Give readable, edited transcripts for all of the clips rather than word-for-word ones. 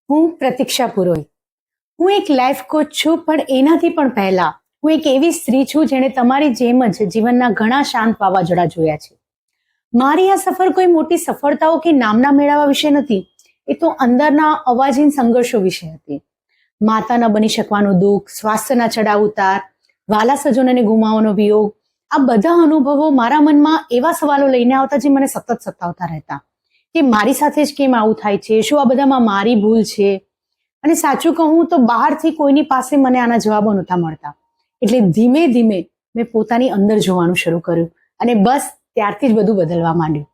હું પ્રતીક્ષા પુરોહિત. હું એક લાઈફ કોચ છું, પણ એનાથી પણ પહેલા હું એક એવી સ્ત્રી છું જેણે તમારી જેમ જ જીવનના ઘણા શાંત વાવાઝોડા જોયા છે. મારી આ સફર કોઈ મોટી સફળતાઓ કે નામના મેળવવા વિશે નથી, એ તો અંદરના અવાજીન સંઘર્ષો વિશે હતી. માતા ન બની શકવાનું દુઃખ, સ્વાસ્થ્યના ચડાવ ઉતાર, વાલા સજ્જનોને ગુમાવવાનો વિયોગ, આ બધા અનુભવો મારા મનમાં એવા સવાલો લઈને આવતા જે મને સતત સતાવતા રહેતા કે મારી સાથે જ કેમ આવું થાય છે, શું આ બધામાં મારી ભૂલ છે? અને સાચું કહું તો બહારથી કોઈની પાસે મને આના જવાબો નહોતા મળતા. એટલે ધીમે ધીમે મેં પોતાની અંદર જોવાનું શરૂ કર્યું અને બસ ત્યારથી જ બધું બદલવા માંડ્યું.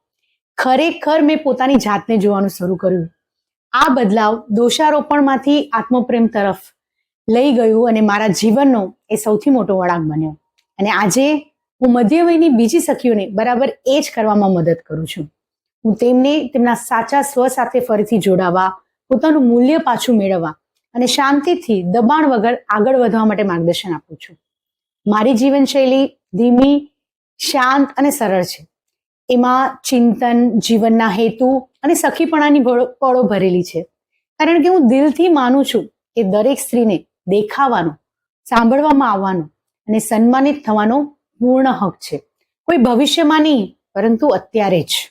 ખરેખર મેં પોતાની જાતને જોવાનું શરૂ કર્યું. આ બદલાવ દોષારોપણમાંથી આત્મપ્રેમ તરફ લઈ ગયું અને મારા જીવનનો એ સૌથી મોટો વળાંક બન્યો. અને આજે હું મધ્યવયની બીજી સખીઓને બરાબર એ જ કરવામાં મદદ કરું છું. હું તેમને તેમના સાચા સ્વ સાથે ફરીથી જોડાવા, પોતાનું મૂલ્ય પાછું મેળવવા અને શાંતિથી દબાણ વગર આગળ વધવા માટે માર્ગદર્શન આપું છું. મારી જીવનશૈલી ધીમી, શાંત અને સરળ છે. એમાં ચિંતન, જીવનના હેતુ અને સખીપણાની પળો ભરેલી છે. કારણ કે હું દિલથી માનું છું કે દરેક સ્ત્રીને દેખાવાનો, સાંભળવામાં આવવાનો અને સન્માનિત થવાનો પૂર્ણ હક છે. કોઈ ભવિષ્યમાં નહીં, પરંતુ અત્યારે જ.